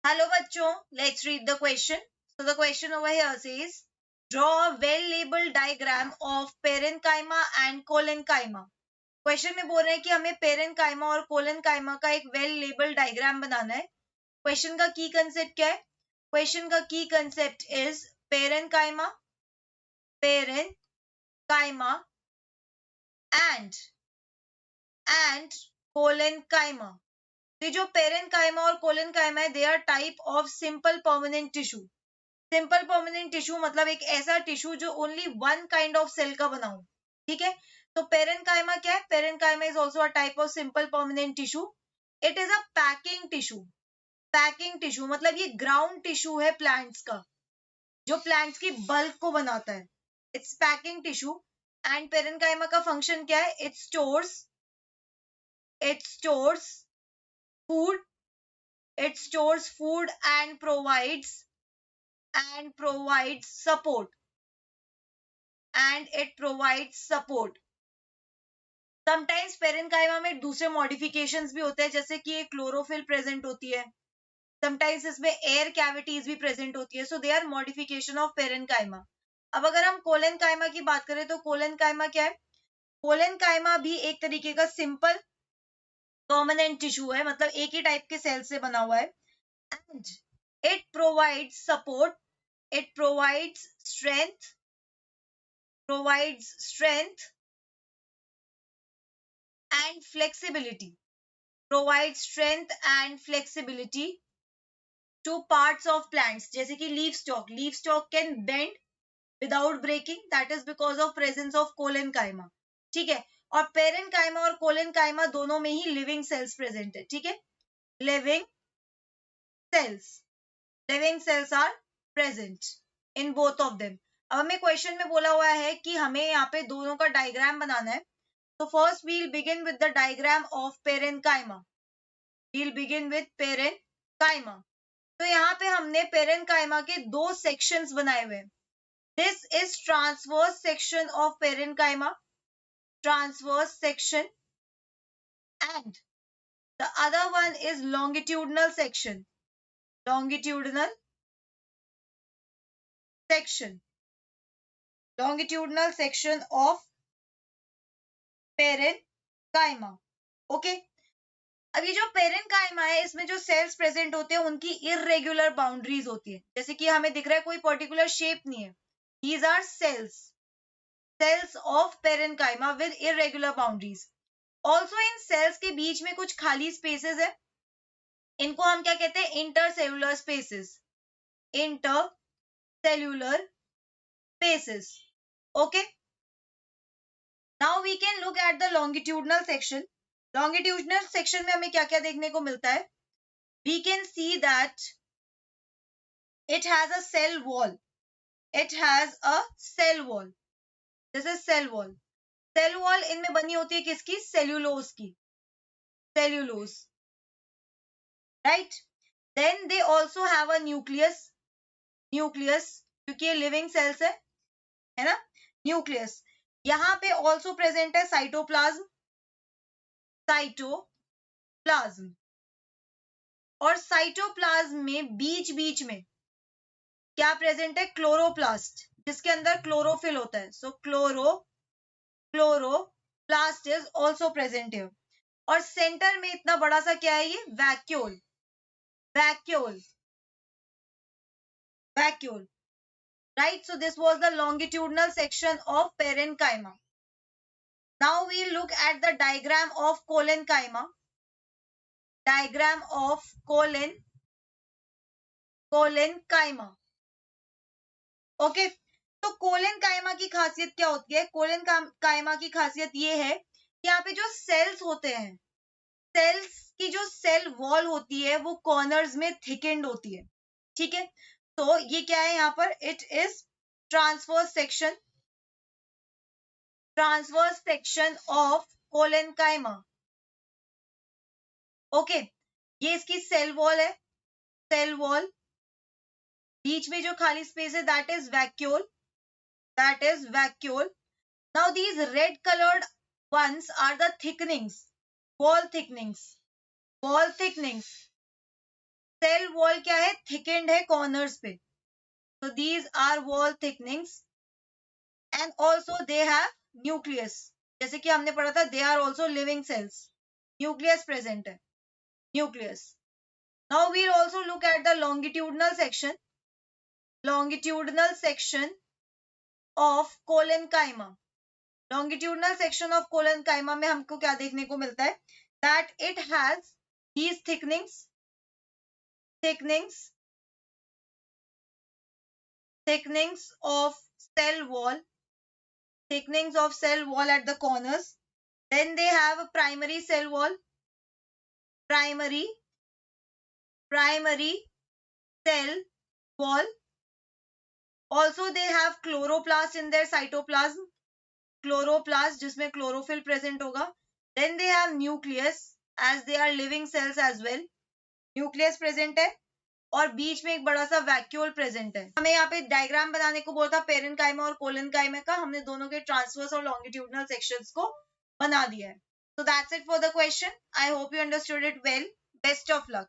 Hello बच्चों, let's read the question. So the question over here says, draw a well-labeled diagram of parenchyma and collenchyma. Question में बोल रहे हैं कि हमें पेरेंकाइमा और कोलेनकाइमा का एक वेल लेबल डायग्राम बनाना है. क्वेश्चन का की कंसेप्ट क्या है? क्वेश्चन का की concept is parenchyma and collenchyma. ये जो पेरेंकाइमा और कोलेनकाइमा है, they are type of simple permanent tissue. Simple permanent tissue मतलब एक ऐसा टिश्यू जो only one kind of cell का बना हो. ठीक है, तो पेरेंकाइमा क्या है? Parenchyma is also a type of simple permanent tissue. It is a packing tissue. Packing tissue मतलब ये ग्राउंड टिश्यू है प्लांट्स का, जो प्लांट्स की बल्क को बनाता है. It's packing tissue. And parenchyma का फंक्शन क्या है? It stores food. It stores food and provides support. Sometimes parenchyma में दूसरे मॉडिफिकेशंस भी होते हैं, जैसे कि एक क्लोरोफिल प्रेजेंट होती है. समटाइम्स इसमें एयर कैविटीज भी प्रेजेंट होती है. So they are modification of parenchyma. अब अगर हम कोलेनकाइमा की बात करें तो कोलेनकाइमा क्या है? कोलेनकाइमा भी एक तरीके का सिंपल परमानेंट टिश्यू है, मतलब एक ही टाइप के सेल से बना हुआ है. And it provides support, it provides strength and flexibility, to parts of plants. जैसे कि leaf stalk can bend without breaking, that is because of presence of collenchyma. ठीक है, और पेरेंकाइमा और कोलेनकाइमा दोनों में ही लिविंग सेल्स प्रेजेंट है. ठीक है, living cells are present in both of them. अब हमें क्वेश्चन में बोला हुआ है कि हमें यहाँ पे दोनों का डायग्राम बनाना है. तो first we'll begin with the diagram of parenchyma. तो यहाँ पे हमने पेरेंकाइमा के दो सेक्शंस बनाए हुए हैं. This is transverse section of parenchyma, transverse section, and the other one is longitudinal section. longitudinal section of parenchyma. Okay, अब ये जो पेरेंकाइमा है, इसमें जो सेल्स प्रेजेंट होते हैं उनकी इररेगुलर बाउंड्रीज होती है. जैसे कि हमें दिख रहा है कोई पर्टिकुलर शेप नहीं है. These are cells of parenchyma with irregular boundaries. Also इन सेल्स के बीच में कुछ खाली स्पेसेस है. इनको हम क्या कहते हैं? Intercellular spaces. Okay, now we can look at the longitudinal section. Longitudinal section में हमें क्या क्या देखने को मिलता है? We can see that it has a cell wall. This is cell wall. Cell wall इनमें बनी होती है किसकी? सेल्यूलोज की. Right? Then they also have a nucleus. क्योंकि ये लिविंग सेल्स है ना. न्यूक्लियस. यहाँ पे ऑल्सो प्रेजेंट है साइटोप्लाज्म. और साइटोप्लाज्म में बीच में क्या प्रेजेंट है? क्लोरोप्लास्ट, जिसके अंदर क्लोरोफिल होता है. सो क्लोरोप्लास्ट इज ऑल्सो प्रेजेंट है. और सेंटर में इतना बड़ा सा क्या है? ये vacuole. Right, so this was the longitudinal section of parenchyma. Now we look at the diagram of collenchyma. Okay, तो कोलेनकाइमा की खासियत क्या होती है? कोलेनकाइमा की खासियत ये है कि यहाँ पे जो सेल्स होते हैं, सेल्स की जो सेल वॉल होती है वो कॉर्नर्स में थिकेंड होती है. ठीक है, तो ये क्या है यहाँ पर? It is transverse section of collenchyma. Okay, ये इसकी सेल वॉल है. बीच में जो खाली स्पेस है, that is vacuole. Now these red colored ones are the wall thickenings. Cell wall क्या है, थिकेंड है कॉर्नर्स पे, so these are wall thicknings and also they have nucleus, जैसे कि हमने पढ़ा था they are also living cells, nucleus present है, nucleus. Now we'll also look at the longitudinal section of collenchyma. Longitudinal section of collenchyma में हमको क्या देखने को मिलता है, that it has these thicknings of cell wall at the corners. Then they have a primary cell wall, primary cell wall. Also they have chloroplast in their cytoplasm, chloroplast जिसमें chlorophyll present होगा. Then they have nucleus as they are living cells as well, nucleus present है, और बीच में एक बड़ा सा vacuole present है. हमें यहाँ पे डायग्राम बनाने को बोला था पेरेन्काइमा और कोलेनकाइमा का, हमने दोनों के ट्रांसवर्स और लॉन्गिट्यूडनल सेक्शंस को बना दिया है. So that's it for the question. I hope you understood it well. Best of luck.